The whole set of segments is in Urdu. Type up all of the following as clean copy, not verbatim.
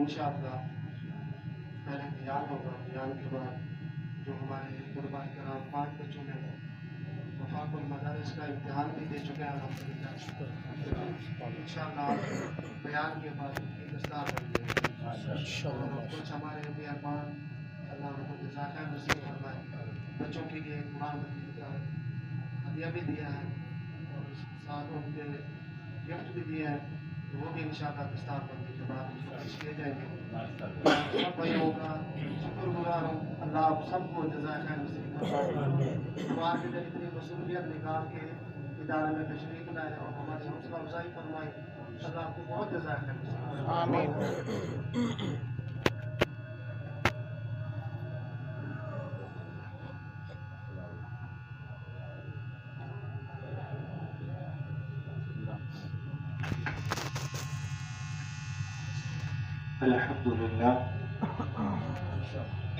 انشاءاللہ پہلے بیان ہوگا، بیان کے بعد جو ہمارے طلباء کرام 5 بچوں میں وفاق المدارس کا امتحان بھی دے چکے ہیں الحمدللہ، انشاءاللہ بیان کے بعد ان کی دستار بن جائے گی، اور کچھ ہمارے مہربان اللہ ان کو جزاک خیر نصیب فرمائے، بچوں کے لیے قرآن مجید کا ہدیہ بھی دیا ہے اور ساتھ ان کے گفٹ بھی دیے ہیں، وہ بھی انشاءاللہ دستار بندی کے بعد ان کو پیش کیے جائیں گے۔ سب بھائیوں کا شکر گزار ہوں، اللہ آپ سب کو جزائے خیر نصیب فرمائے، دعا کے لیے اتنی مصروفیت نکال کے ادارے میں تشریف لائے اور ہماری حوصلہ افزائی فرمائی، اللہ آپ کو بہت جزائے خیر نصیب فرمائے۔ آمین۔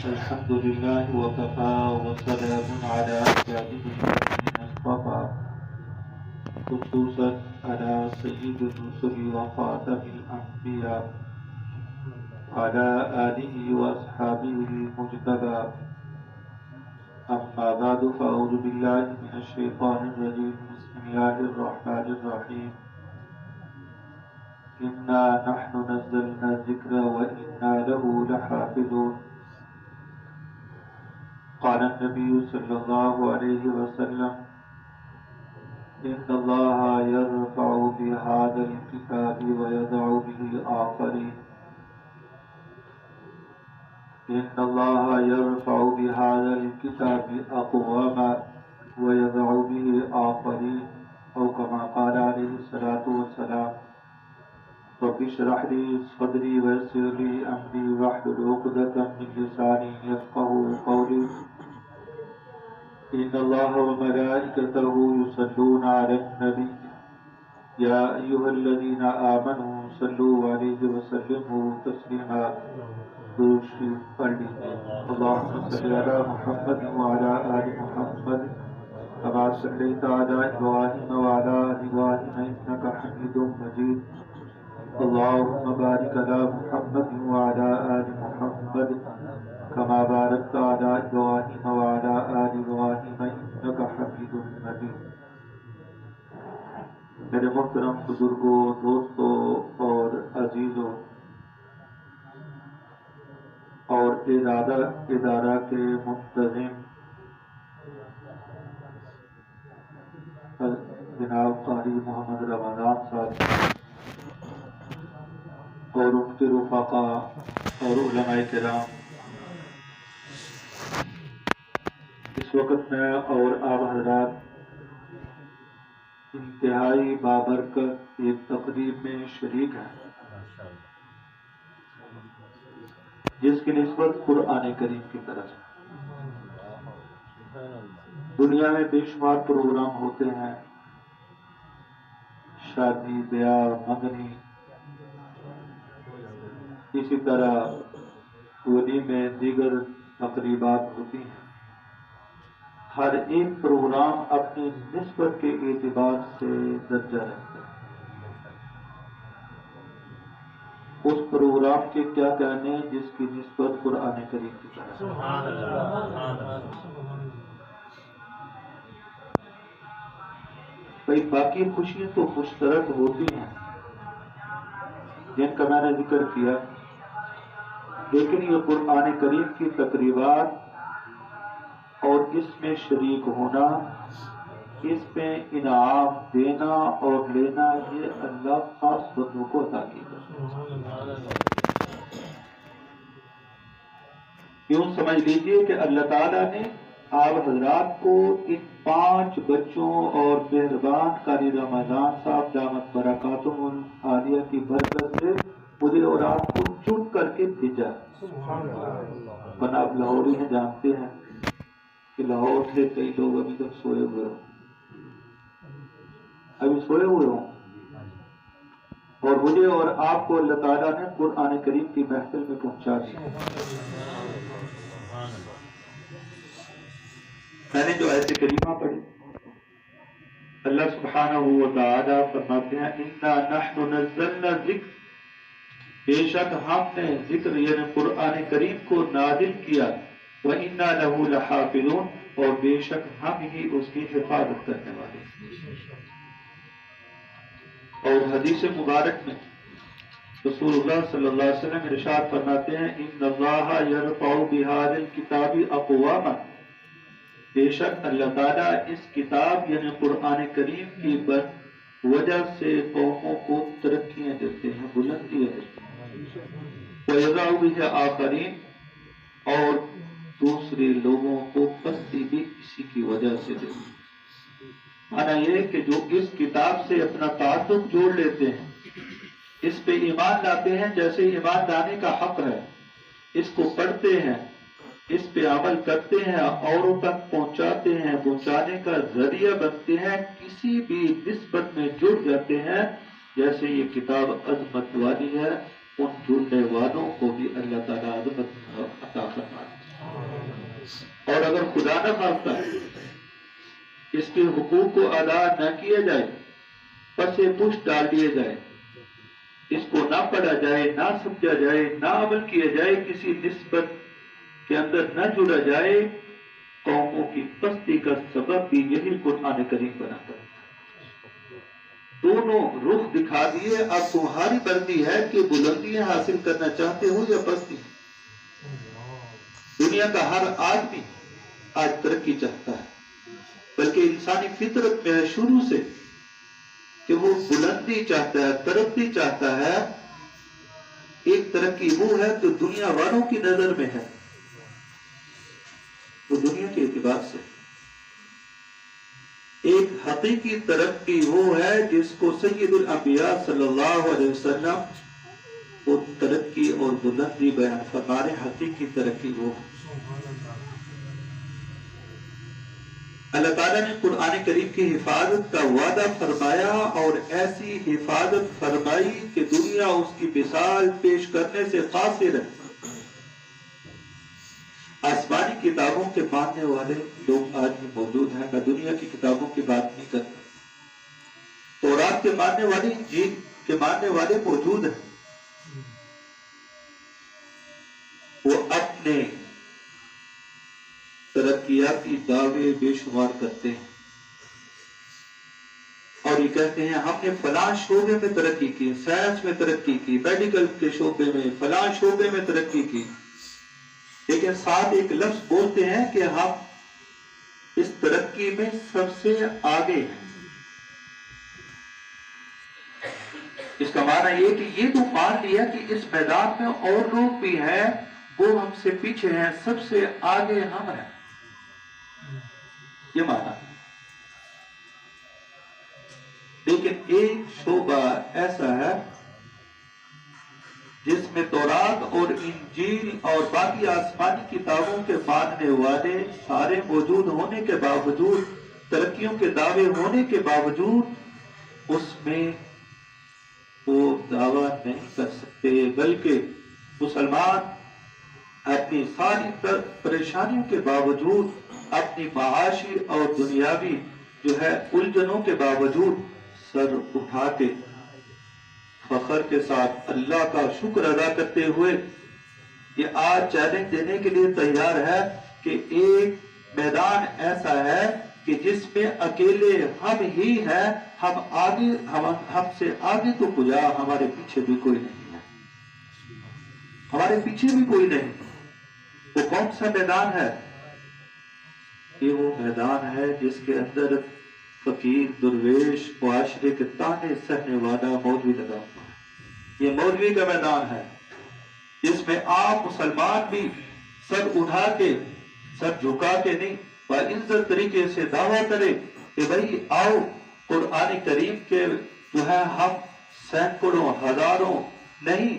الحمد لله وكفى وسلام على عباده الذين اصطفى خصوصا على سيد الرسل وخاتم الأنبياء على آله وأصحابه المجتبى أما بعد فأعوذ بالله من الشيطان الرجيم بسم الله الرحمن الرحيم إنا نحن نزلنا الذكر وإنا له لحافظون قال النبي صلى الله عليه وسلم إن الله يرفع بهذا الكتاب ويضع به آخرين إن الله يرفع بهذا الكتاب أقواما ويضع به آخرين أو كما قال عليه الصلاة والسلام رب اشرح لي صدري ويسر لي أمري واحلل عقدة من لساني يفقهوا قولي إن الله وملائكته يصلون على النبي يا أيها الذين آمنوا صلوا عليه وسلموا تسليما اللهم صل على محمد وعلى آل محمد كما صليت على إبراهيم وعلى آل إبراهيم إنك حميد مجيد اللهم بارك على محمد وعلى آل محمد كما باركت على إبراهيم وعلى آل إبراهيم إنك حميد مجيد۔ میرے محترم بزرگوں، دوستوں اور عزیزوں اور ادارہ کے منتظم جناب قاری محمد رمضان صاحب اور ان کے رفقا اور علماء کرام، اس وقت میں اور آپ حضرات انتہائی بابرکت ایک تقریب میں شریک ہیں جس کی نسبت قرآن کریم کی طرف ہے۔ دنیا میں بے شمار پروگرام ہوتے ہیں، شادی، بیاہ، منگنی، اسی طرح ہولی میں دیگر تقریبات ہوتی ہیں۔ ہر ایک پروگرام اپنی نسبت کے اعتبار سے درجہ رکھتا ہے۔ اس پروگرام کے کیا کہنے جس کی نسبت قرآن کریم کی طرف ہے۔ بھئی باقی خوشیاں تو مشترک ہوتی ہیں جن کا میں نے ذکر کیا، لیکن یہ قرآن کریم کی تقریبات اور اس میں شریک ہونا، اس میں انعام دینا اور لینا، یہ اللہ خاص بندوں کو عطا کیا۔ یوں سمجھ لیجئے کہ اللہ تعالیٰ نے آپ حضرات کو ان 5 بچوں اور مہربان قاری رمضان صاحب دامت برکاتہم العالیہ کی برکت سے مجھے اور آپ کو چن کر کے بھیجا۔ ورنہ آپ لاہوری ہیں، جانتے ہیں کہ لاہور سے کئی لوگ ابھی تک سوئے ہوئے ہوں، اور مجھے اور آپ کو اللہ تعالیٰ نے قرآن کریم کی محفل میں پہنچا دیا۔ میں نے جو آیت کریمہ پڑھی، اللہ سبحانہ و تعالیٰ فرماتے ہیں اِنَّا نَحْنُ نَزَّلْنَا الذِّكْرَ، بے شک ہم نے ذکر یعنی قرآن کریم کو نازل کیا، وَإِنَّا لَهُ لَحَافِظُونَ، اور بے شک ہم ہی اس کی حفاظت کرنے والے ہیں۔ اور حدیث مبارک میں رسول اللہ صلی اللہ علیہ وسلم ارشاد فرماتے ہیں ان اللہ یرفع بهذا الکتاب اقواما، بے شک اللہ تعالیٰ اس کتاب یعنی قرآن کریم کی وجہ سے قوموں کو ترقیاں دیتے ہیں، بلندیاں دیتے ہیں، وَيَضَعُ بِهِ آخَرِينَ، اور دوسرے لوگوں کو پستی بھی اسی کی وجہ سے دیتے ہیں۔ مانا یہ کہ جو اس کتاب سے اپنا تعلق جوڑ لیتے ہیں، اس پہ ایمان لاتے ہیں جیسے ایمان لانے کا حق ہے، اس کو پڑھتے ہیں، اس پہ عمل کرتے ہیں، اوروں تک پہنچاتے ہیں، پہنچانے کا ذریعہ بنتے ہیں، کسی بھی نسبت میں جڑ جاتے ہیں، جیسے یہ کتاب عظمت والی ہے، ان جڑنے والوں کو بھی اللہ تعالیٰ عظمت عطا فرماتا ہے۔ اور اگر خدا نہ خواستہ اس کے حقوق کو ادا نہ کیا جائے، پسے پش ڈال دیے جائے، اس کو نہ پڑھا جائے، نہ سمجھا جائے، نہ عمل کیا جائے، کسی نسبت کے اندر نہ جڑا جائے، قوموں کی پستی کا سبب بھی یہی قرآن کریم بناتا ہے۔ دونوں رخ دکھا دیے، اب تمہاری مرضی ہے کہ بلندیاں حاصل کرنا چاہتے ہو یا پستی۔ دنیا کا ہر آدمی آج ترقی چاہتا ہے، بلکہ انسانی فطرت میں ہے شروع سے کہ وہ بلندی چاہتا ہے، ترقی چاہتا ہے۔ ایک ترقی وہ ہے جو دنیا والوں کی نظر میں ہے، وہ دنیا کے اعتبار سے۔ ایک حقیقی ترقی وہ ہے جس کو سید الانبیاء صلی اللہ علیہ وسلم وہ ترقی اور بلندی بیان فرما رہے، حقیقی ترقی وہ ہے۔ اللہ تعالیٰ نے قرآن کریم کی حفاظت کا وعدہ فرمایا اور ایسی حفاظت فرمائی کہ دنیا اس کی مثال پیش کرنے سے قاصر ہے۔ آسمانی کتابوں کے ماننے والے لوگ آج بھی موجود ہیں، میں دنیا کی کتابوں کی بات نہیں کرتا۔ تورات کے ماننے والے، انجیل کے ماننے والے موجود ہیں، وہ اپنے ترقیاتی دعوے بے شمار کرتے ہیں اور یہ کہتے ہیں ہم نے فلاں شعبے میں ترقی کی، سائنس میں ترقی کی، میڈیکل کے شعبے میں، فلاں شعبے میں ترقی کی، لیکن ساتھ ایک لفظ بولتے ہیں کہ ہم اس ترقی میں سب سے آگے ہیں۔ اس کا معنی یہ کہ یہ تو مان لیا کہ اس میدان میں اور لوگ بھی ہیں، وہ ہم سے پیچھے ہیں، سب سے آگے ہم ہیں، یہ مانا۔ لیکن ایک شعبہ ایسا ہے جس میں تورات اور انجیل اور باقی آسمانی کتابوں کے ماننے والے سارے موجود ہونے کے باوجود، ترقیوں کے دعوے ہونے کے باوجود، اس میں وہ دعویٰ نہیں کر سکتے، بلکہ مسلمان اپنی ساری پریشانیوں کے باوجود، اپنی معاشی اور دنیاوی جو ہے الجھنوں کے باوجود سر اٹھا کے فخر کے ساتھ اللہ کا شکر ادا کرتے ہوئے یہ آج چیلنج دینے کے لیے تیار ہے کہ ایک میدان ایسا ہے کہ جس میں اکیلے ہم ہی ہیں، ہم سے آگے تو کجا، ہمارے پیچھے بھی کوئی نہیں ہے، ہمارے پیچھے بھی کوئی نہیں۔ وہ کون سا میدان ہے؟ یہ وہ میدان ہے جس کے اندر فقیر، درویش، معاشرے کے تانے سہنے والا مولوی لگا ہوا ہے۔ یہ مولوی کا میدان ہے جس میں آپ مسلمان بھی سر اٹھا کے، سر جھکا کے نہیں، باعزت طریقے سے دعویٰ کرے کہ بھائی آؤ، قرآن کریم کے جو ہے ہم سینکڑوں، ہزاروں نہیں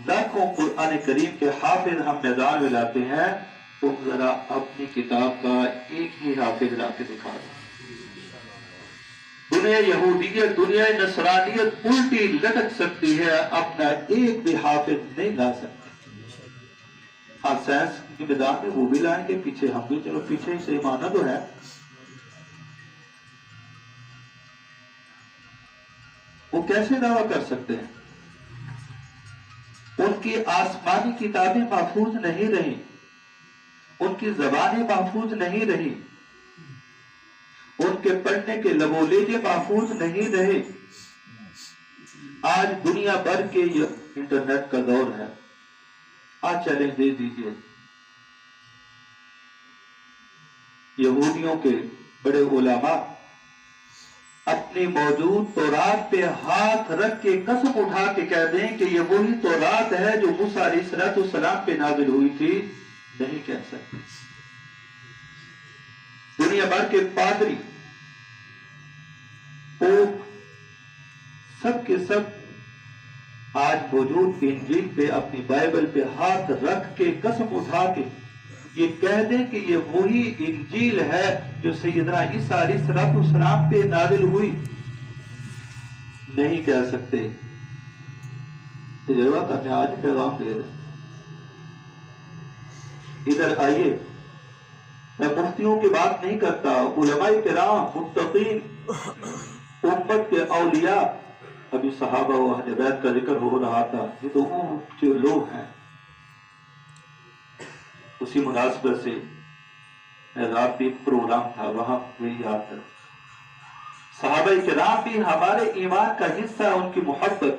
لاکھوں قرآن کریم کے حافظ ہم میدان میں لاتے ہیں، تو ذرا اپنی کتاب کا ایک ہی حافظ لا کے دکھا دو۔ دنیا یہودیت، دنیا نصرانیت الٹی لٹک سکتی ہے، اپنا ایک بھی حافظ نہیں لا سکتی۔ ہاں سائنس کی میدان میں وہ بھی لائیں گے، پیچھے ہم بھی، چلو پیچھے ہی صحیح مانا تو ہے۔ وہ کیسے دعویٰ کر سکتے ہیں؟ ان کی آسمانی کتابیں محفوظ نہیں رہی، ان کی زبانیں محفوظ نہیں رہی، ان کے پڑھنے کے لب و لہجے محفوظ نہیں رہے۔ آج دنیا بھر کے انٹرنیٹ کا دور ہے، آج چیلنج دے دیجئے، یہودیوں کے بڑے علماء اپنی موجود تورات پہ ہاتھ رکھ کے قسم اٹھا کے کہہ دیں کہ یہ وہی تورات ہے جو موسیٰ علیہ السلام پہ نازل ہوئی تھی، نہیں کہہ سکتے۔ دنیا بھر کے پادری، پوپ، سب کے سب آج موجود انجیل پہ، اپنی بائبل پہ ہاتھ رکھ کے قسم اٹھا کے یہ کہہ دیں کہ یہ وہی انجیل ہے جو سیدنا عیسیٰ علیہ السلام پہ نازل ہوئی، نہیں کہہ سکتے۔ تجربہ کرنے آج پیغام دے رہے۔ ادھر آئیے، میں مفتیوں کی بات نہیں کرتا، علماء کرام، متقین، امت کے اولیاء، ابھی صحابہ و اہل بیت کا ذکر ہو رہا تھا، یہ تو اونچے لوگ ہیں۔ اسی مناسبت سے رات بھی پروگرام تھا، وہاں بھی یاد کر، صحابہ کرام بھی ہمارے ایمان کا حصہ، ان کی محبت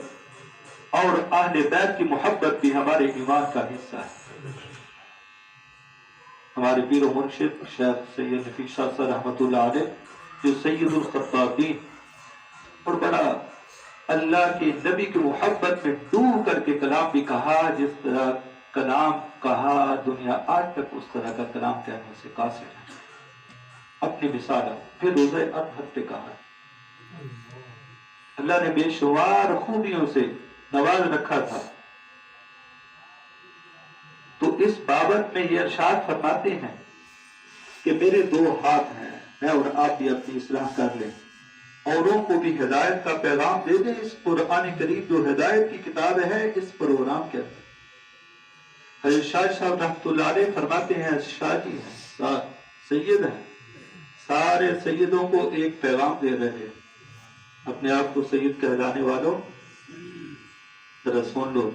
اور اہل بیت کی محبت بھی ہمارے ایمان کا حصہ ہے۔ ہمارے پیر و مرشد شیخ سید نفیس شاہ صاحب رحمۃ اللہ علیہ، جو سید الخطابین اور بڑا اللہ کے نبی کی محبت میں ڈوب کر کے کلام بھی کہا، جس طرح کلام کہا دنیا آج تک اس طرح کا کلام کہنے سے قاصر ہے۔ اپنی مثال پھر روزہ اطہر پہ کہا، اللہ نے بے شمار خوبیوں سے نواز رکھا تھا، تو اس بابت میں یہ ارشاد فرماتے ہیں کہ میرے دو ہاتھ ہیں، میں اور آپ بھی اپنی اصلاح کر لیں، اوروں کو بھی ہدایت کا پیغام دے دیں۔ اس قرآن کریم جو ہدایت کی کتاب ہے، اس پروگرام کے اندر حضرت شاہ صاحب رحمۃ اللہ علیہ فرماتے ہیں، شاہ جی ہیں، سید ہیں، سارے سیدوں کو ایک پیغام دے رہے ہیں، اپنے آپ کو سید کہلانے والوں ذرا سن لو۔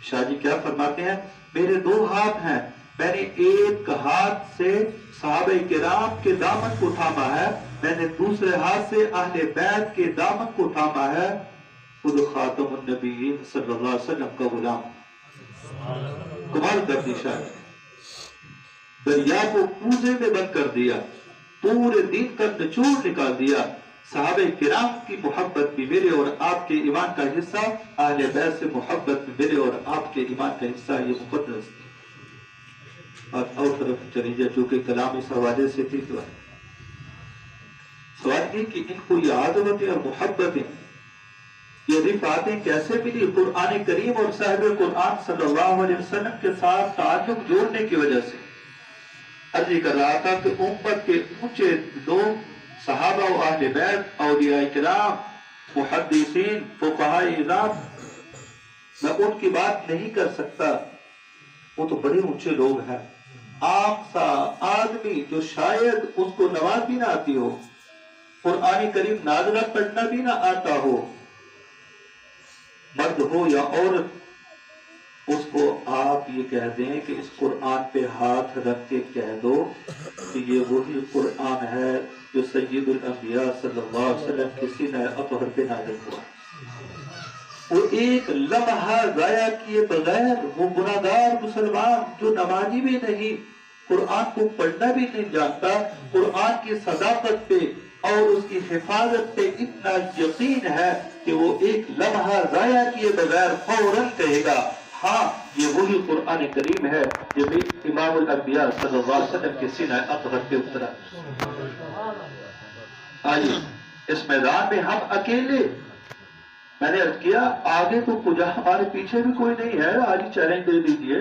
شاہ جی کیا فرماتے ہیں؟ میرے دو ہاتھ ہیں، میں نے ایک ہاتھ سے صحابہ کرام کے دامن کو تھاما ہے، میں نے دوسرے ہاتھ سے اہل بیت کے دامن کو تھاما ہے، خود خاتم النبیین صلی اللہ علیہ وسلم کا غلام۔ کمال کر دی شاہ، دریا کو کوزے میں بند کر دیا، پورے دین کا نچوڑ نکال دیا۔ صحابہ کرام کی محبت بھی میرے اور آپ کے ایمان کا حصہ، اہل بیت سے محبت بھی میرے اور آپ کے ایمان کا حصہ، یہ مقدس تھی۔ اور طرف چلی جائے، چونکہ کلام اس حوالے سے تھی، تو سوال یہ کہ ان کو یہ عظمتیں اور محبتیں، یہ رفعتیں کیسے ملی؟ قرآن کریم اور صاحب قرآن صلی اللہ علیہ وسلم کے ساتھ تعلق جوڑنے کی وجہ سے۔ عرض کر رہا تھا کہ امت کے اونچے لوگ، صحابہ و اہل بیت، اولیاء کرام، محدثین، فقہاء اعظام، میں ان کی بات نہیں کر سکتا، وہ تو بڑے اونچے لوگ ہیں۔ عام سا آدمی جو شاید اس کو نماز بھی نہ آتی ہو، قرآن کریم نازلہ پڑھنا بھی نہ آتا ہو، مرد ہو یا عورت، اس کو آپ یہ کہہ دیں کہ اس قرآن پہ ہاتھ رکھ کے کہہ دو کہ یہ وہی قرآن ہے جو سید الانبیاء صلی اللہ علیہ وسلم کے سینہ اطہر پہ نازل ہوا۔ وہ ایک لمحہ ضائع کیے بغیر، وہ گناہگار مسلمان جو نمازی بھی نہیں، قرآن کو پڑھنا بھی نہیں جانتا، قرآن کی صداقت پہ اور اس کی حفاظت پہ اتنا یقین ہے کہ وہ ایک لمحہ ضائع کیے بغیر فوراً کہے گا، ہاں یہ وہی قرآن کریم ہے جو بھی امام الانبیاء صلی اللہ علیہ وسلم کے سینہ اطہر پہ اترا۔ آئیے اس میدان میں ہم اکیلے، میں نے عرض کیا آگے تو کجا، ہمارے پیچھے بھی کوئی نہیں ہے، آج چیلنج دے دیجئے،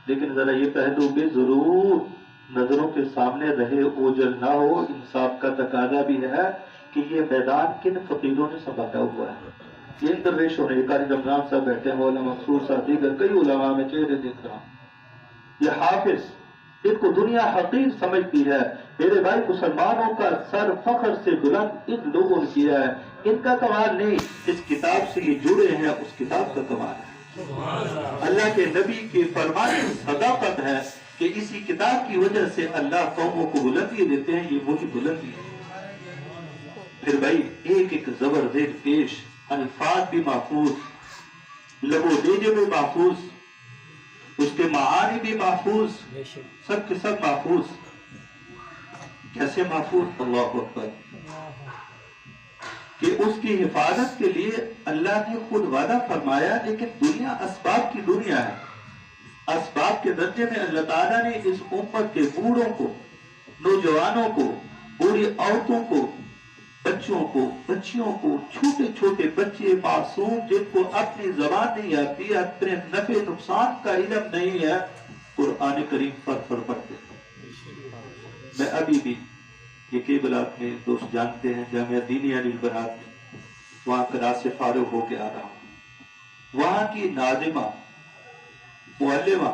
لیکن ذرا یہ پہلو بھی ضرور نظروں کے سامنے رہے، اوجل نہ ہو۔ انصاف کا تقاضا بھی ہے کہ یہ میدان کن فقیروں نے سنبھالا ہوا ہے۔ یہ درویشوں نے، قاری رمضان صاحب بیٹھے ہیں، مولانا منصور صاحب، دیگر کئی علماء میں چہرے دیکھ رہا ہوں، یہ حافظ، ان کو دنیا حقیر سمجھتی ہے۔ میرے بھائی، مسلمانوں کا سر فخر سے بلند ان لوگوں نے کیا ہے، ان کا کمال نہیں، اس کتاب سے یہ جڑے ہیں، اس کتاب کا کمال ہے۔ اللہ کے نبی کے فرمان صداقت ہے کہ اسی کتاب کی وجہ سے اللہ قوموں کو بلندی دیتے ہیں، یہ وہی بلندی ہے۔ پھر بھائی ایک ایک زبر زیر پیش، الفاظ بھی محفوظ، لب و لہجے بھی محفوظ، اس کے معانی بھی محفوظ، سب کے سب محفوظ۔ کیسے محفوظ؟ اللہ اکبر، کہ اس کی حفاظت کے لیے اللہ نے خود وعدہ فرمایا، لیکن دنیا اسباب کی دنیا ہے۔ اسباب کے درجے میں اللہ تعالیٰ نے اس امت کے بوڑھوں کو، نوجوانوں کو، بوڑھی عورتوں کو، بچوں کو، بچیوں کو، چھوٹے چھوٹے بچے معصوم جن کو اپنی زبان نہیں آتی، اپنے نفع نقصان کا علم نہیں ہے، قرآن کریم پر پڑھتے ہیں۔ میں ابھی بھی یہ کیبل آپ میں دوست جانتے ہیں، جامعہ دینی علی البرات میں وہاں کلاس سے فارغ ہو کے آ رہا ہوں، وہاں کی ناظمہ معلمہ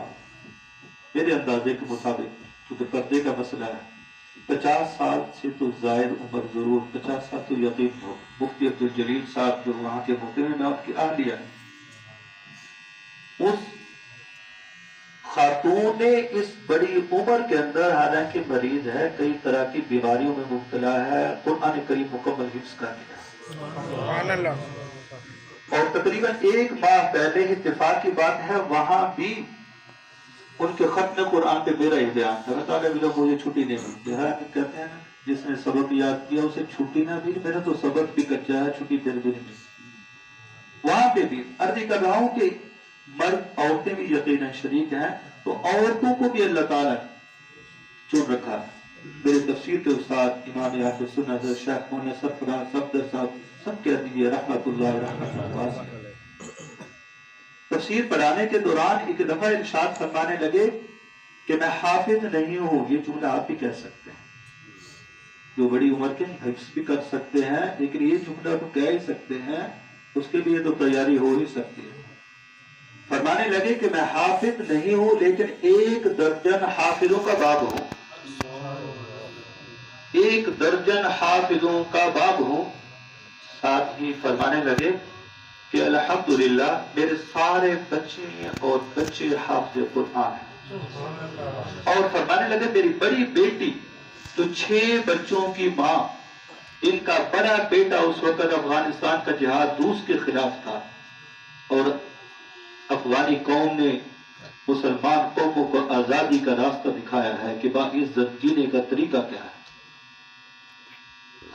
میرے اندازے کے مطابق، کیونکہ پردے کا مسئلہ ہے، 50 سال سے تو زائد عمر، ضرور 50 سال تو یقین ہو۔ مفتی عبدالجلیل صاحب جو وہاں کے ہوتے ہیں، میں آپ کی اہلیہ، اس خاتون نے اس بڑی عمر کے اندر، حالانکہ مریض ہے، کئی طرح کی بیماریوں میں مبتلا ہے، قرآن کریم مکمل حفظ کر لیا۔ سبحان اللہ۔ اور تقریباً 1 ماہ پہلے اتفاق کی بات ہے، وہاں بھی ان کے ختم قرآن پہ میرا ہی بیان تھا۔ تعالیٰ بھی لوگ مجھے چھٹی نہیں ملتی ہے، کہتے ہیں جس نے سبق یاد کیا اسے چھٹی نہ ملی، میرا تو سبق بھی کچا ہے، چھٹی پھر بھی نہیں ملی۔ وہاں پہ بھی عرض کر رہا ہوں کہ مرد عورتیں بھی یقیناً شریک ہیں، تو عورتوں کو بھی اللہ تعالیٰ چن رکھا ہے۔ میرے تفسیر کے استاد امام اہل سنت شیخ مولانا سرفراز صفدر صاحب سب کہہ دیجیے رحمت اللہ۔ تفسیر پڑھانے کے دوران ایک دفعہ ارشاد فرمانے لگے کہ میں حافظ نہیں ہوں، یہ جملہ آپ بھی کہہ سکتے ہیں، جو بڑی عمر کے حفظ بھی کر سکتے ہیں، لیکن یہ جملہ تو کہہ ہی سکتے ہیں، اس کے لیے تو تیاری ہو ہی سکتی ہے۔ فرمانے لگے کہ میں حافظ نہیں ہوں، لیکن 1 درجن حافظوں کا باب ہوں، 1 درجن حافظوں کا باب ہوں۔ ساتھ ہی فرمانے لگے کہ الحمدللہ میرے سارے بچے اور بچے حافظ قرآن ہیں۔ اور فرمانے لگے میری بڑی بیٹی جو 6 بچوں کی ماں، ان کا بڑا بیٹا اس وقت افغانستان کا جہاد روس کے خلاف تھا، اور افغانی قوم نے مسلمان قوموں کو آزادی کا راستہ دکھایا ہے کہ باعزت جینے کا طریقہ کیا ہے۔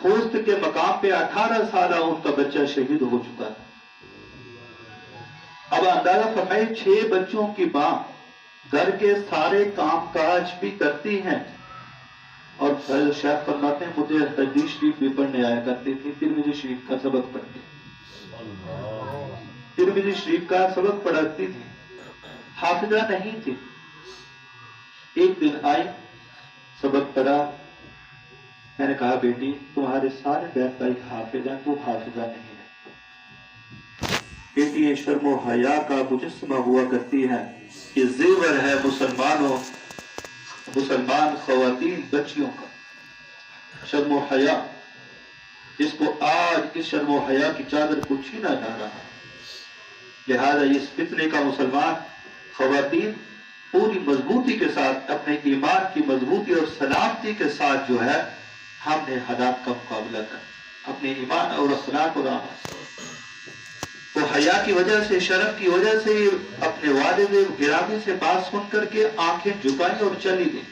خوست کے مقام پہ 18 سالہ ان کا بچہ شہید ہو چکا ہے۔ اب اندازہ فرمائے 6 بچوں کی ماں گھر کے سارے کام کاج بھی کرتی ہیں، اور شیخ فرماتے ہیں مجھے حدیث شریف بھی پڑھنے آیا کرتی تھی، ترمذی شریف کا سبق پڑھتی، ترمذی شریف کا سبق پڑھاتی تھی، حافظہ نہیں تھی۔ ایک دن آئی، سبق پڑھا، میں نے کہا بیٹی تمہارے سارے بہن بھائی حافظ ہیں، تو حافظہ نہیں ہے۔ بیٹی یہ شرم و حیا کا مجسمہ ہوا کرتی ہے، یہ زیور ہے مسلمان خواتین بچیوں کا، شرم و حیا، جس کو آج اس شرم و حیا کی چادر کو چھینا جا رہا ہے۔ لہذا اس فتنے کا مسلمان خواتین پوری مضبوطی کے ساتھ، اپنے ایمان کی مضبوطی اور سلامتی کے ساتھ جو ہے ہم نے حالات کا مقابلہ کر، اپنے ایمان اور اخلاق اور اعمال تو حیا کی وجہ سے، شرم کی وجہ سے اپنے والد گرامی سے بات سن کر کے آنکھیں جھکائیں اور چلی گئی،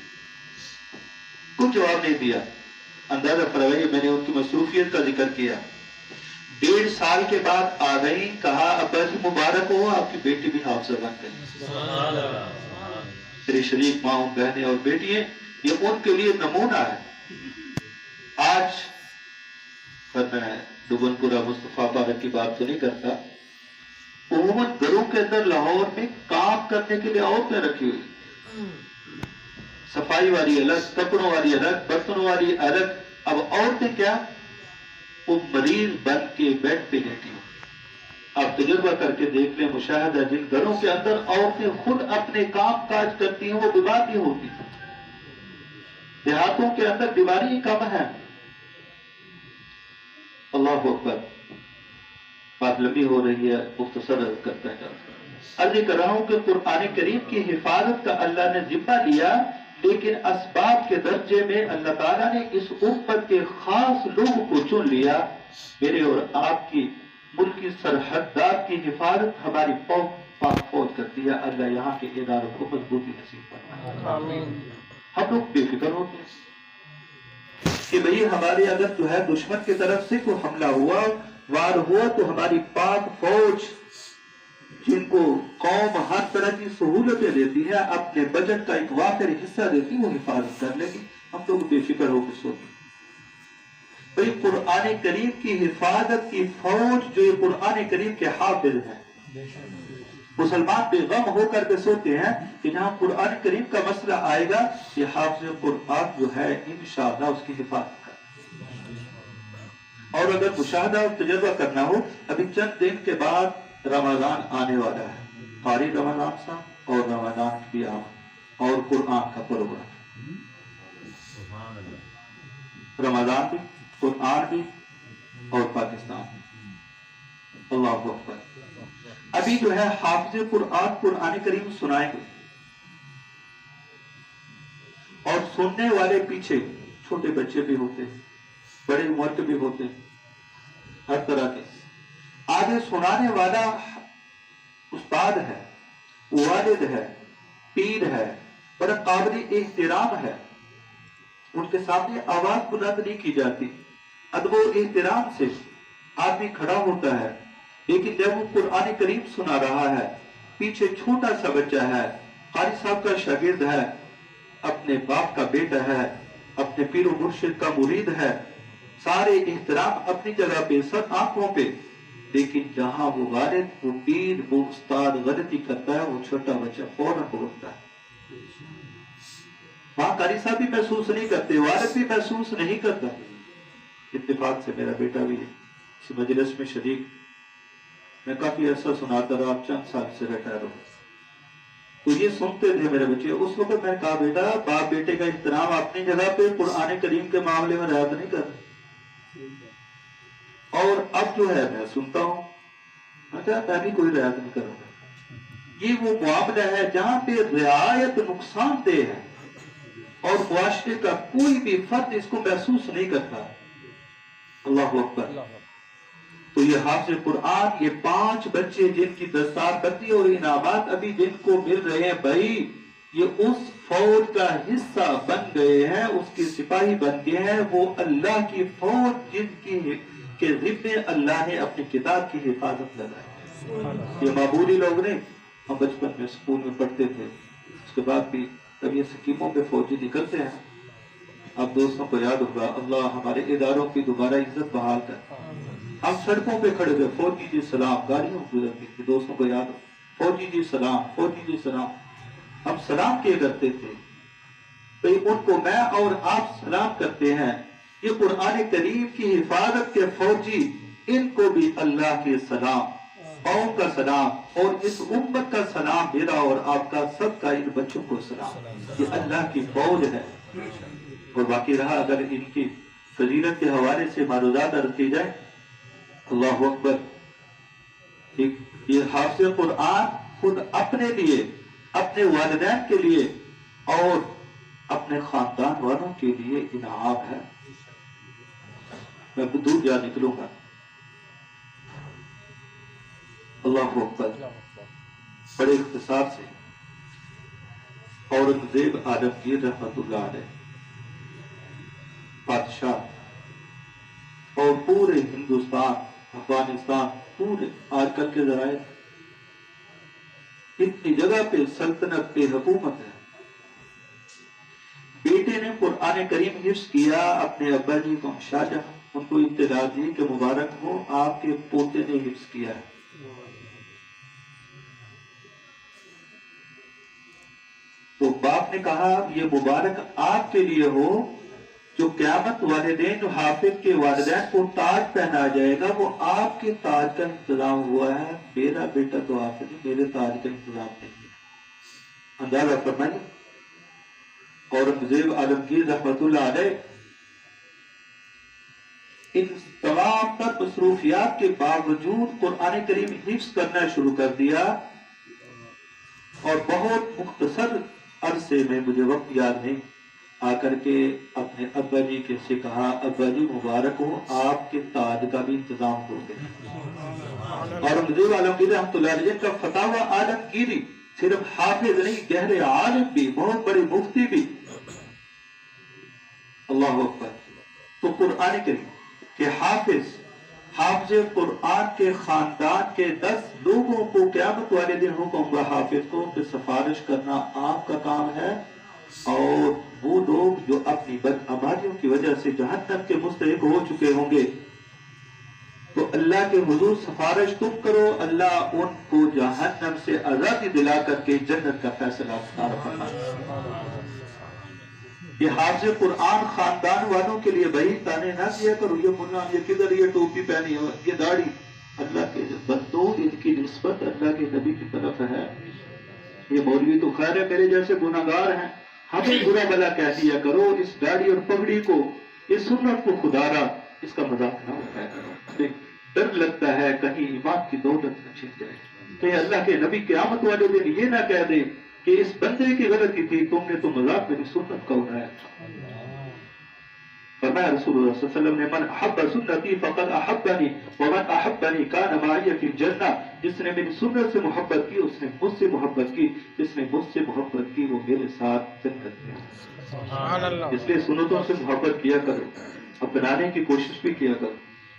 کچھ جواب نہیں دیا۔ اندازہ فرمائیے، میں نے ان کی مصروفیت کا ذکر کیا، 1.5 سال کے بعد آ گئی، کہا ابا جی مبارک ہو، آپ کی بیٹی بھی حافظہ بن گئی۔ میری شریک ماں بہنیں اور بیٹیاں، یہ ان کے لیے نمونہ ہے۔ آج میں دبن پورا مصطفیٰ پارک کی بات تو نہیں کرتا، عموماً گھروں کے اندر لاہور میں کام کرنے کے لیے عورتیں رکھی ہوئی، صفائی والی الگ، کپڑوں والی الگ، برتنوں والی الگ۔ اب عورتیں کیا، وہ مریض بن کے بیڈ پہ لیٹی ہوں۔ آپ تجربہ کر کے دیکھ لیں، مشاہدہ، جن گھروں کے اندر عورتیں خود اپنے کام کاج کرتی ہیں وہ بیمار نہیں ہوتی۔ دیہاتوں کے اندر بیماری کم ہے۔ اللہ اکبر، بات لمبی ہو رہی ہے، مختصر کرتا ہے۔ عرض کر رہا ہوں کہ قرآن کریم کی حفاظت کا اللہ نے ذمہ لیا، لیکن اسباب کے درجے میں اللہ تعالیٰ نے اس امت کے خاص لوگوں کو چن لیا۔ میرے اور آپ کی ملکی سرحدات کی حفاظت ہماری پاک فوج کرتی ہے۔ اللہ یہاں کے اداروں کو مضبوطی نصیب فرمائے۔ ہم لوگ بے فکر ہوتے ہیں کہ بھئی ہمارے اگر جو ہے دشمن کی طرف سے کوئی حملہ ہوا، وار ہوا، تو ہماری پاک فوج جن کو قوم ہر طرح کی سہولتیں دیتی ہے، اپنے بجٹ کا ایک وافر حصہ دیتی، وہ حفاظت کر لے گی۔ ہم لوگ بے فکر ہو کے سوتے ہیں۔ بھئی قرآن کریم کی حفاظت کی فوج جو یہ قرآن کریم کے حافظ ہیں، مسلمان بے غم ہو کر کے سوتے ہیں کہ جہاں قرآن کریم کا مسئلہ آئے گا، یہ حافظ قرآن جو ہے انشاءاللہ اس کی حفاظت کرے۔ اور اگر مشاہدہ اور تجربہ کرنا ہو، ابھی چند دن کے بعد رمضان آنے والا ہے، قاری رمضان صاحب اور رمضان کی آمد اور قرآن کا پروگرام، رمضان بھی، قرآن بھی اور پاکستان بھی۔ اللہ اکبر۔ ابھی جو ہے حافظ قرآن کریم سنائیں گے، اور سننے والے پیچھے چھوٹے بچے بھی ہوتے ہیں، بڑے عمر کے بھی ہوتے ہیں، ہر طرح کے۔ آگے سنانے والا استاد ہے، والد ہے، پیر ہے، بڑا قابل احترام ہے۔ ان کے سامنے آواز بلند نہیں کی جاتی، ادب و احترام سے آدمی کھڑا ہوتا ہے، لیکن جب وہ قرآن کریم سنا رہا ہے، پیچھے چھوٹا سا بچہ ہے، قاری صاحب کا شاگرد ہے، اپنے باپ کا بیٹا ہے، اپنے پیر و مرشد کا مرید ہے، سارے احترام اپنی جگہ پہ، سب آنکھوں پہ، لیکن جہاں وہ والد، وہ پیر، وہ استاد غلطی کرتا ہے، وہ چھوٹا بچہ فوراً بولتا ہے۔ وہاں قاری صاحب بھی محسوس نہیں کرتے، والد بھی محسوس نہیں کرتا۔ اتفاق سے میرا بیٹا بھی اس مجلس میں شریک، میں کافی عرصہ سناتا رہا، چند سال سے ریٹائر ہوں، تو یہ سنتے تھے میرے بچے۔ اس وقت میں کہا بیٹا، باپ بیٹے کا احترام اپنی جگہ پہ، قرآن کریم کے معاملے میں رعایت نہیں کرتے۔ اور اب جو ہے میں سنتا ہوں، میں بھی کوئی رعایت نہیں کروں گا۔ یہ وہ معاملہ ہے جہاں پہ رعایت نقصان دہ ہے، اور معاشرے کا کوئی بھی فرد اس کو محسوس نہیں کرتا۔ اللہ اکبر۔ تو یہ حافظ قرآن، یہ 5 بچے جن کی دستار بندی اور انعامات ابھی جن کو مل رہے ہیں، بھائی یہ اس فوج کا حصہ بن گئے ہیں، اس کے سپاہی بن گئے ہیں، وہ اللہ کی فوج جن کی کے ذمے اللہ نے اپنی کتاب کی حفاظت لگائی۔ یہ معمولی لوگ نہیں۔ ہم بچپن میں اسکول میں پڑھتے تھے، اس کے بعد بھی کبھی سکیموں پہ فوجی نکلتے ہیں۔ اب دوستوں کو یاد ہوگا، اللہ ہمارے اداروں کی دوبارہ عزت بحال کر۔ ہم سڑکوں پہ کھڑے تھے، فوجی جی سلام، گاڑیوں گزرتی تھی، دوستوں کو یاد ہو، فوجی جی سلام، فوجی جی سلام، ہم سلام کیے کرتے تھے۔ بھئی ان کو میں اور آپ سلام کرتے ہیں۔ یہ قرآن کریم کی حفاظت کے فوجی، ان کو بھی اللہ کے سلام، قوم کا سلام، اور اس امت کا سلام، میرا اور آپ کا سب کا ان بچوں کو سلام۔ یہ اللہ کی فوج ہے۔ اور باقی رہا اگر ان کی فضیلت کے حوالے سے معروضات عرض کی جائے، اللہ اکبر۔ یہ حافظ قرآن خود اپنے لیے، اپنے والدین کے لیے اور اپنے خاندان والوں کے لیے انعام ہے۔ میں دور جا نکلوں گا۔ اللہ اکبر۔ بڑے اختصار سے اورنگزیب عالمگیر رحمت اللہ علیہ بادشاہ، اور پورے ہندوستان، افغانستان، پورے آج کل کے ذرائع اتنی جگہ پہ سلطنت پہ حکومت ہے۔ بیٹے نے قرآن کریم حفظ کیا، اپنے ابا جی کو شاہ جہاں، ان کو اطلاع دی کہ مبارک ہو، آپ کے پوتے نے حفظ کیا ہے۔ تو باپ نے کہا یہ مبارک آپ کے لیے ہو، جو قیامت والدین جو حافظ کے والدین کو تاج پہنا جائے گا، وہ آپ کے تاج کا انتظام ہوا ہے، میرا بیٹا تو حافظ ہے، میرے تاج کا انتظام نہیں ہے۔ اندازہ فرمائیے، اورنگزیب عالمگیر رحمت اللہ علیہ ان تمام تر مصروفیات کے باوجود قرآن کریم حفظ کرنا شروع کر دیا، اور بہت مختصر عرصے میں مجھے وقت یاد نہیں آ کر کے اپنے ابا جی کے سے کہا ابا جی مبارک ہو آپ کے تاج کا بھی انتظام ہو گیا. اور مجھے والوں کی رحمۃ اللہ علیہ کا فتاوی عالمگیری صرف حافظ نہیں گہرے عالم بھی بہت بڑے مفتی بھی. اللہ اکبر. تو قرآن کریم کہ حافظ قرآن کے خاندان کے 10 لوگوں کو قیامت والے دن حکم ہوگا حافظ کو کہ سفارش کرنا آپ کا کام ہے، اور وہ لوگ جو اپنی بدعمالیوں کی وجہ سے جہنم کے مستحق ہو چکے ہوں گے تو اللہ کے حضور سفارش تم کرو، اللہ ان کو جہنم سے آزادی دلا کر کے جنت کا فیصلہ فرمائے. یہ حافظ قرآن خاندان والوں کے لیے بھائی تانے نہ کیا کرو یہ ملا یہ کدھر یہ ٹوپی پہنی ہو یہ داڑھی. اللہ کے بندوں ان کی نسبت اللہ کے نبی کی طرف ہے. یہ مولوی تو خیر ہے میرے جیسے گناہگار ہیں، ہمیں برا بلا کہہ دیا کرو. اس داڑھی اور پگڑی کو اس سنت کو خدارا اس کا مذاق نہ اٹھایا کرو. ڈر لگتا ہے کہیں ایمان کی دولت نہ چھن جائے کہ اللہ کے نبی قیامت والے دن یہ نہ کہہ دے کہ اس بندے کی غلطی تھی تم نے تو مذاق میری سنت کا اٹھایا. فرمایا رسول اللہ صلی اللہ علیہ وسلم نے من احب سنتی فقد احبنی ومن احبنی کان معی فی الجنہ. جس نے میری سنت سے محبت کی اس نے مجھ سے محبت کی، جس نے مجھ سے محبت کی وہ میرے ساتھ جنت میں. اس لیے سنتوں سے محبت کیا کرو، اپنانے کی کوشش بھی کیا کرو.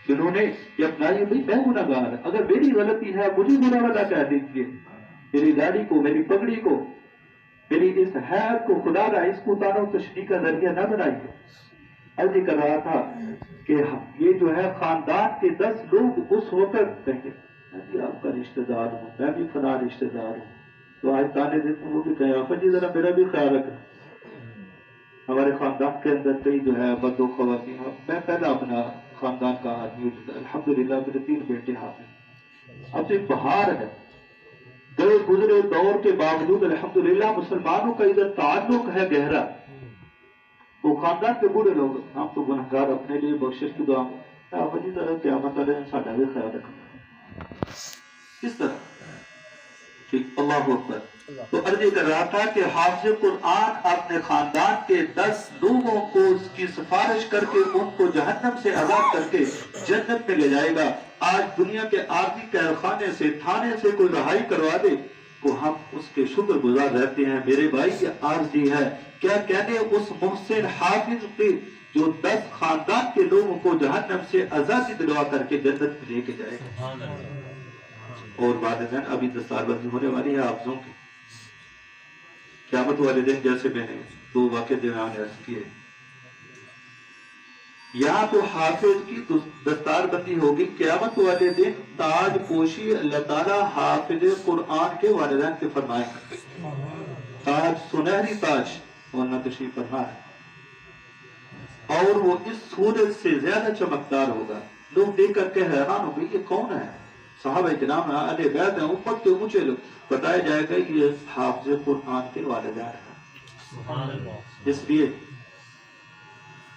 جنہوں نے یہ اپنائی بھائی میں گناہگار ہے، اگر میری غلطی ہے مجھے برا بلا کہہ دیجیے. میری داڑھی کو میری پگڑی کو میری اس حیات کو خدا را اس کو تانو تشریح کا ذریعہ نہ بنائیے. عرض کر رہا تھا کہ یہ جو ہے خاندان کے 10 لوگ اس وقت کہیں میں بھی آپ کا رشتہ دار ہوں، میں بھی فلاں رشتہ دار ہوں. تو آج تانے دیتے وہ بھی کہیں آفا جی ذرا میرا بھی خیال رکھنا. ہمارے خاندان کے اندر کئی جو ہے مرد و خواتین، میں پہلا اپنا خاندان کا آدمی الحمدللہ میرے 3 بیٹے حافظ. اب ایک بہار ہے گئے گزرے دور کے باوجود الحمدللہ مسلمانوں کا ادھر تعلق ہے گہرا. وہ خاندان کے بوڑھے لوگ ہم تو گنہگار اپنے لیے بخشش کی دعا آپ جی طرح قیامت والے ساڈا بھی خیال رکھنا کس طرح. ٹھیک اللہ اکبر. تو عرض کر رہا تھا کہ حافظ قرآن اپنے خاندان کے 10 لوگوں کو اس کی سفارش کر کے ان کو جہنم سے آزاد کر کے جنت میں لے جائے گا. آج دنیا کے عارضی قید خانے سے تھانے سے کوئی رہائی کروا دے تو ہم اس کے شکر گزار رہتے ہیں. میرے بھائی یہ عارضی ہے، کیا کہنے اس محسن حافظ کے جو 10 خاندان کے لوگوں کو جہنم سے آزادی دلوا کر کے جنت میں لے کے جائے گا. اور والدین ابھی دستار بندی ہونے والی ہے حافظوں کی. قیامت والے دن جیسے میں نے 2 واقعے بیان کیے، یہاں تو حافظ کی دستار بندی ہوگی، قیامت والے دن تاج پوشی اللہ تعالیٰ حافظ قرآن کے والدین کے فرمائے گا. تاج سنہری تاج ورنہ تشریف فرما ہے، اور وہ اس سورج سے زیادہ چمکدار ہوگا. لوگ دیکھ کر کے حیران ہو گئے یہ کون ہے؟ صحابہ کرام اہل بیت ہیں، امت کے اونچے لوگ. بتایا جائے گا یہ حافظ قرآن کے والدین ہیں. اس لیے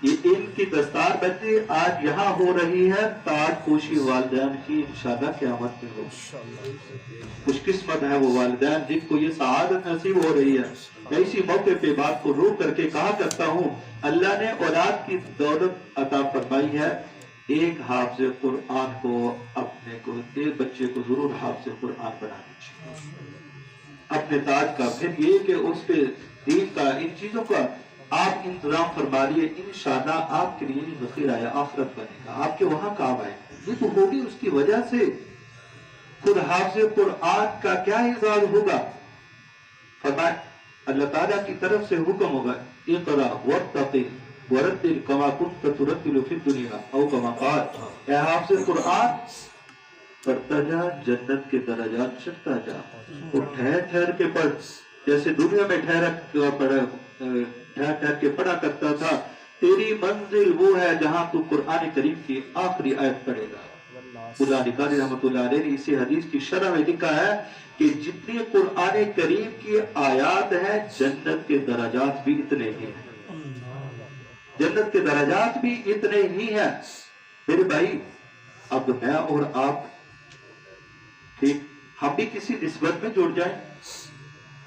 یہ ان کی دستار بندی آج یہاں ہو رہی ہے، تاج پوشی والدین کی انشاءاللہ قیامت میں ہو. خوش قسمت ہے وہ والدین جن کو یہ سعادت نصیب ہو رہی ہے. میں اسی موقع پہ بات کو روک کر کے کہا کرتا ہوں اللہ نے اولاد کی دولت عطا فرمائی ہے. ایک حافظ قرآن کو اپنے کو ایک بچے کو ضرور حافظ قرآن بنانا چاہیے اپنے تاج کا. پھر یہ کہ اس پہ دین کا ان چیزوں کا آپ انتظام فرما لیے، انشاءاللہ آپ کے لیے ذخیرہ آخرت بنے گا، آپ کے وہاں کام آئے. یہ تو ہوگی اس کی وجہ سے. خود حافظ قرآن کا کیا اعزاز ہوگا. فرمائے اللہ تعالیٰ کی طرف سے حکم ہوگا اقرا وارتقی ورتل کما کنت ترتل فی الدنیا او کما قال. اے حافظ قرآن پڑھتا جا، جنت کے درجات چڑھتا جا. تو ٹھہر ٹھہر کے پڑھ، جیسے دنیا میں ٹھہر کے پڑھا کرتا تھا. تیری منزل وہ ہے جہاں تو قرآن کریم کی آخری آیت پڑھے گا. اللہ قاری رحمت اللہ علیہ نے اسی حدیث کی شرح میں لکھا ہے کہ جتنی قرآن کریم کی آیات ہیں جنت کے درجات بھی اتنے ہی ہیں. جنت کے درجات بھی اتنے ہی ہیں. میرے بھائی اب میں اور آپ ٹھیک ہم بھی کسی نسبت میں جڑ جائیں.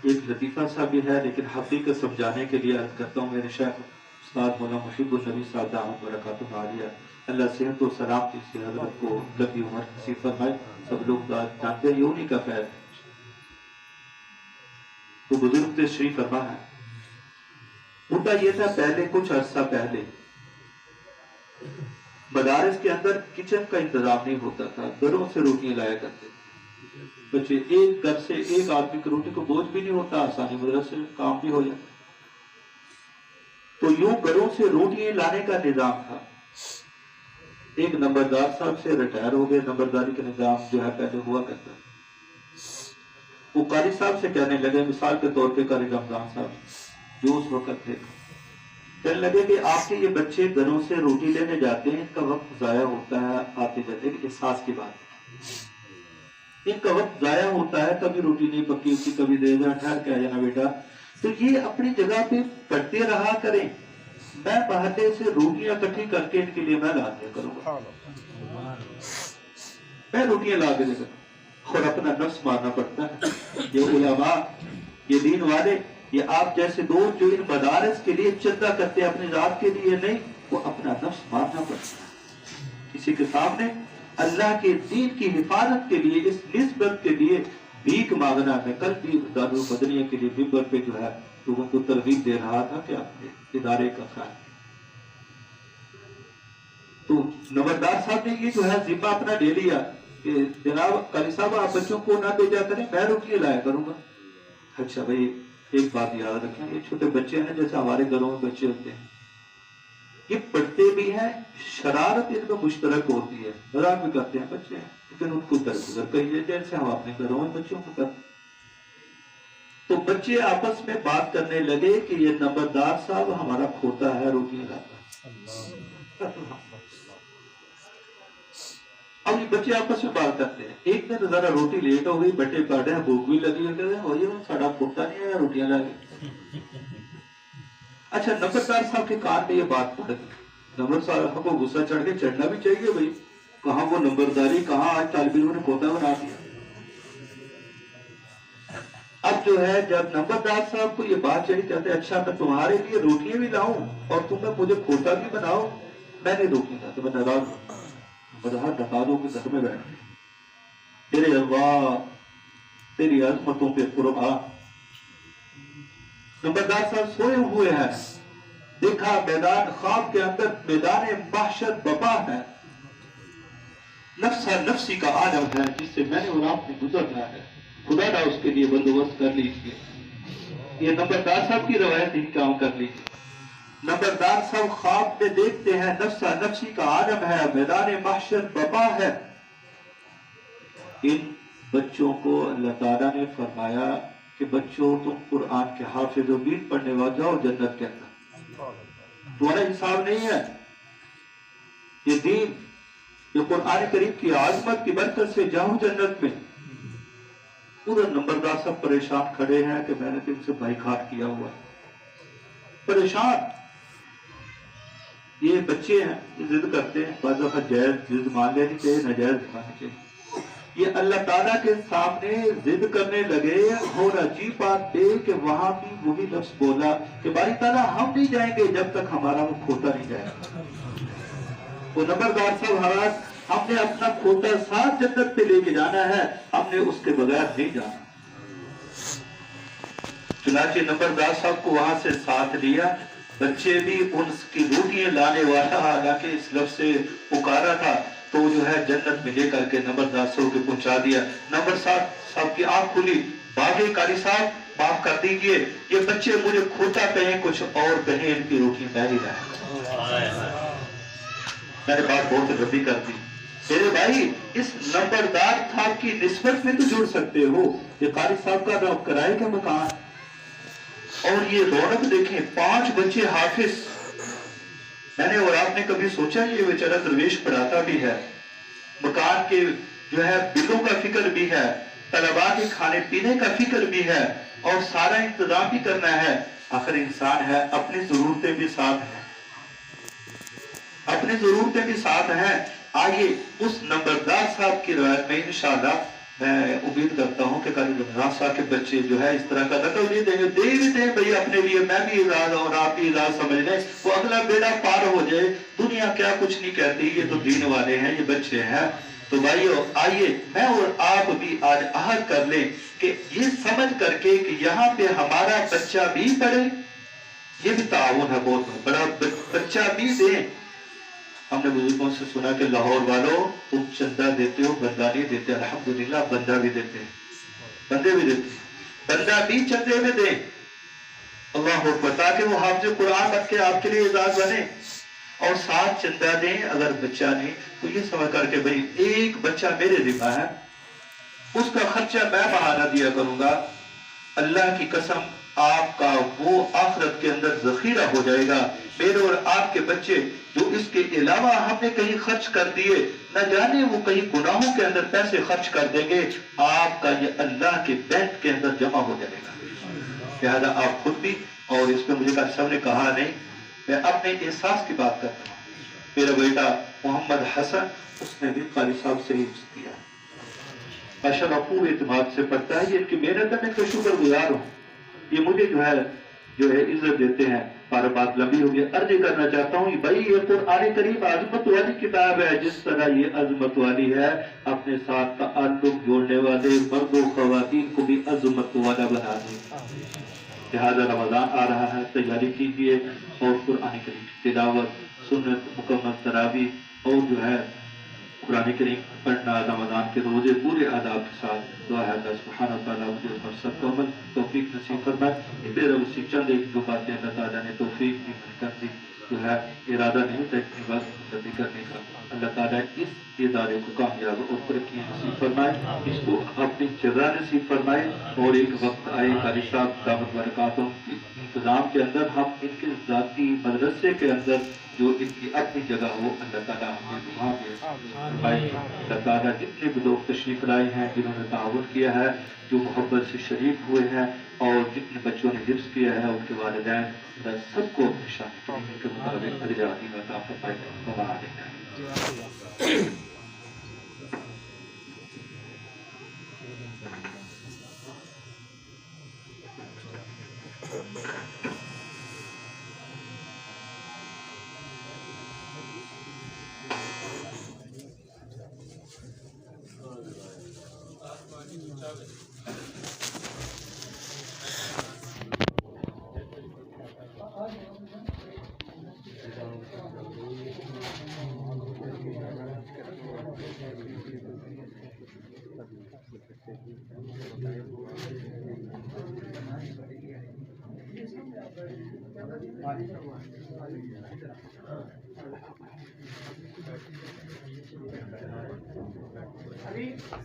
ایک لطیفہ سا بھی ہے لیکن حقیقت سمجھانے کے لیے عرض کرتا ہوں. میرے شیخ استاد مولانا مشیب النبی صاحب دامت برکاتہ عالیہ اللہ صحت و سلامتی سے حضرت کو لمبی عمر نصیب فرمائے. سب لوگ جانتے ہیں یہ انہی کا خیر. تو بزرگ تشریف فرما ہے. ہوتا یہ تھا پہلے کچھ عرصہ پہلے مدارس کے اندر کچن کا انتظام نہیں ہوتا تھا. گھروں سے روٹیاں لایا کرتے تھے بچے. ایک گھر سے ایک آدمی کی روٹی کو بوجھ بھی نہیں ہوتا, آسانی مدرسے میں کام بھی ہو جاتا. تو یوں گھروں سے روٹیاں لانے کا نظام تھا. ایک نمبردار صاحب سے ریٹائر ہو گئے. نمبرداری کا نظام جو ہے پہلے ہوا کرتا. وہ قاری صاحب سے کہنے لگے, مثال کے طور پہ قاری رمضان صاحب جو اس وقت تھے, کہنے لگے کہ آپ کے یہ بچے گھروں سے روٹی لینے جاتے ہیں, ان کا وقت ضائع ہوتا ہے آتے جاتے. ایک احساس کی بات ہے, ان کا وقت ضائع ہوتا ہے. کبھی روٹی نہیں پکی ہوتی, کبھی دے جا ٹھہر کے آ جانا بیٹا. تو یہ اپنی جگہ پہ پڑھتے رہا کریں, میں باہر سے روٹیاں اکٹھی کر کے ان کے لیے میں لا دیا کروں گا. میں روٹیاں لا کے دے کر اور اپنا نفس مارنا پڑتا ہے. یہ علماء, یہ دین والے, یہ آپ جیسے دوست جو ان مدارس کے لیے چندہ کرتے ہیں اپنی ذات کے لیے نہیں, وہ اپنا نفس مارنا پڑتا ہے کسی کے سامنے. اللہ کے دین کی حفاظت کے لیے, اس نسبت کے لیے بھیک مانگنا. میں کل بھی دارالمدنیہ کے لیے ممبر پہ جو ہے لوگوں کو ترغیب دے رہا تھا کہ اپنے ادارے کا خیال. تو نمبردار صاحب نے یہ جو ہے ذمہ اپنا لے لیا کہ جناب قاری صاحب آپ بچوں کو نہ بھیجا کریں, میں روٹیاں لایا کروں گا. اچھا بھائی ایک بات یاد رکھیں, یہ چھوٹے بچے ہیں جیسے ہمارے گھروں میں بچے ہوتے ہیں, یہ پڑھتے بھی ہیں, شرارت ان میں مشترک ہوتی ہے, مذاق بھی کرتے ہیں بچے ہیں, لیکن ان کو درگزر کہیے جیسے ہم اپنے گھروں میں بچوں کو کرتے. تو بچے آپس میں بات کرنے لگے کہ یہ نمبردار صاحب ہمارا کھوتا ہے, روٹیاں لاتا ہے. اب یہ بچے آپس میں بات کرتے ہیں. ایک دن ذرا روٹی لیٹ ہو گئی, بٹے کاٹے ہیں, بھوک بھی لگی ہے, کہتے ہیں ساڑا کھوتا نہیں ہے, روٹیاں لا گئے. اچھا نمبردار صاحب کے کان میں یہ بات پڑ گئی. نمبردار صاحب کو غصہ چڑھ کے چڑھنا بھی چاہیے بھائی, کہاں وہ نمبرداری, کہاں آج طالب علموں نے کھوتا بنا دیا. اب جو ہے جب نمبردار صاحب کو یہ بات چڑھی, کہتے ہیں اچھا میں تمہارے لیے روٹیاں بھی لاؤں اور تم مجھے کھوتا بھی بناؤ. میں نہیں روٹی لاتا, میں ناراض ہوں. بدہا ڈکا دو کے گھر میں بیٹھ, تیرے اللہ تیری عظمتوں پہ قربان. نمبردار صاحب سوئے ہوئے ہیں, دیکھا میدان خواب کے اندر میدان محشر بپا ہے, نفسا نفسی کا عالم ہے جس سے میں نے اور آپ نے گزرنا ہے. خدا نہ اس کے لیے بندوبست کر لیجیے. یہ نمبردار صاحب کی روایت ہی کام کر لیجیے. نمبردار صاحب خواب میں دیکھتے ہیں نفسا نفسی کا عالم ہے, میدان محشر بپا ہے. ان بچوں کو اللہ تعالیٰ نے فرمایا کہ بچوں تم قرآن کے حافظ و بین پڑھنے والے جاؤ جنت کے اندر. تمہارا حساب نہیں ہے. یہ دین, یہ قرآن کریم کی عظمت کی برکت سے جاؤ جنت میں. ادھر نمبردار صاحب پریشان کھڑے ہیں کہ میں نے تم سے بائیکاٹ کیا ہوا ہے, پریشان. یہ بچے ہیں, یہ ضد کرتے ہیں, بعض دفعہ جائز ضد مان لینی چاہیے, ناجائز ماننی چاہیے. یہ اللہ تعالیٰ کے سامنے ضد کرنے لگے, اور عجیب بات یہ کہ وہاں بھی وہی لفظ بولا کہ باری تعالیٰ ہم نہیں جائیں گے جب تک ہمارا وہ کھوتا نہیں جائے گا. وہ نمبردار صاحب حضرات, ہم نے اپنا کھوتا ساتھ جنت پہ لے کے جانا ہے, ہم نے اس کے بغیر نہیں جانا. چنانچہ نمبردار صاحب کو وہاں سے ساتھ لیا. بچے بھی ان کی روٹیاں لانے والا, حالانکہ اس لفظ سے پکارا تھا, تو جو ہے جنت میں لے کر کے نمبردار صاحب کو پہنچا دیا. نمبردار صاحب کی آنکھ کھلی, باقی قاری صاحب معاف کر دیجئے, یہ بچے مجھے کھوتا کہیں کچھ اور کہیں, ان کی روٹی میں ہی رہا. میں نے بات بہت ربی کر دی. میرے بھائی اس نمبردار صاحب کی نسبت میں تو جڑ سکتے ہو, یہ قاری صاحب کا رب کرائے کا مکان, اور یہ رونق دیکھیں, 5 بچے حافظ. میں نے اور آپ نے کبھی سوچا یہ بیچارہ درویش پڑھاتا بھی ہے, مکان کے جو ہے بلوں کا فکر بھی ہے, طلباء کے کھانے پینے کا فکر بھی ہے, اور سارا انتظام بھی کرنا ہے. آخر انسان ہے, اپنی ضرورتیں بھی ساتھ ہیں, اپنی ضرورتیں بھی ساتھ ہیں. آئیے اس نمبردار صاحب کی روایت میں انشاءاللہ میں امید کرتا ہوں کہ کل راسا کے بچے جو ہے اس طرح کا نقل نہیں دیں گے، دے بھی دیں بھائی اپنے لیے، میں بھی اعزاز اور آپ بھی اعزاز سمجھ لیں، وہ اگلا بیڑا پار ہو جائے، دنیا کیا کچھ نہیں کہتی، یہ تو دین والے ہیں، یہ بچے ہیں۔ تو بھائیو آئیے میں اور آپ بھی آج عہد کر لیں کہ یہ سمجھ کر کے کہ یہاں پہ ہمارا بچہ بھی پڑھے، یہ بھی تعاون ہے بہت بڑا، بچہ بھی دیں۔ ہم نے بزرگوں سے سنا کہ لاہور والوں تم چندہ دیتے ہو، بندہ نہیں دیتے، الحمدللہ بندہ بھی دیتے ہیں، بندے بھی دیتے ہیں، بندہ بھی چندے میں دیں، اللہ اکبر، تاکہ وہ حافظ قرآن بن کے آپ کے لیے اعزاز بنے، اور ساتھ چندہ دیں۔ اگر بچہ نہیں تو یہ سمجھ کر کے بھئی ایک بچہ میرے ذمہ ہے، اس کا خرچہ میں بہانہ دیا کروں گا، اللہ کی قسم آپ کا وہ آخرت کے اندر ذخیرہ ہو جائے گا۔ میرے اور آپ کے بچے جو اس کے علاوہ ہم نے کہیں خرچ کر دیے، نہ جانے وہ کہیں گناہوں کے اندر پیسے خرچ کر دیں گے، آپ کا یہ اللہ کے بینک کے اندر جمع ہو جائے گا۔ لہذا آپ خود بھی، اور اس پہ مجھے سب نے کہا نہیں، میں اپنے احساس کی بات کرتا ہوں۔ میرا بیٹا محمد حسن، اس نے بھی قاری صاحب سے ہی کیا، ماشاءاللہ پورے اعتماد سے پڑھتا ہے، یہ ان کی محنت ہے، میں ان کا شکر گزار ہوں، یہ مجھے جو ہے عزت دیتے ہیں۔ بار بات لمبی ہوگی، عرض کرنا چاہتا ہوں بھائی یہ قرآن کریم عظمت والی کتاب ہے، جس طرح یہ عظمت والی ہے، اپنے ساتھ تعلق جوڑنے والے مرد و خواتین کو بھی عظمت والا بنا دے۔ لہذا رمضان آ رہا ہے، تیاری کیجئے، اور قرآن کریم کی تلاوت، سنت، مکمل تراویح، اور جو ہے قرآن کریم پڑھنا، رمضان کے روزے پورے آداب کے ساتھ، دعا ہے اللہ سبحانہ وتعالیٰ مجھے اور سب کو عمل توفیق نصیب فرمائے۔ یہ میرا اسی چند ایک دو باتیں اللہ تعالیٰ نے توفیق دی، کر دی، جو ہے ارادہ نہیں تھا اتنی بات مقدمی کرنے کا۔ اللہ تعالیٰ اس ادارے کو کامیاب اور ترقی نصیب فرمائے، اس کو اپنی جگہ نصیب فرمائے، اور ایک وقت آئے قاری صاحب دامت برکاتوں کی انتظام کے اندر ہم ان کے ذاتی مدرسے کے اندر جو ان کی اپنی جگہ ہو، اللہ تعالیٰ ہمیں وہاں پہ فرمائے۔ اللہ تعالیٰ جتنے بھی لوگ تشریف لائے ہیں، جنہوں نے تعاون کیا ہے، جو محبت سے شریک ہوئے ہیں، اور جتنے بچوں نے حفظ کیا ہے، ان کے والدین، اللہ سب کو اپنی شان کریم کے مطابق اجر عظیم عطا فرمائے۔ وما علینا۔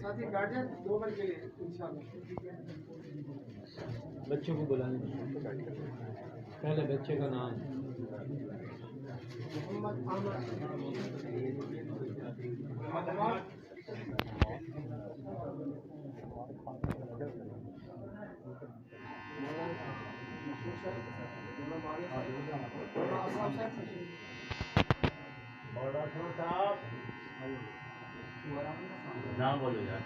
ساتھی گارجین 2 منٹ کے لیے انشاءاللہ بچوں کو بلانے پہلے بچے کا نام محمد نام بولو یار۔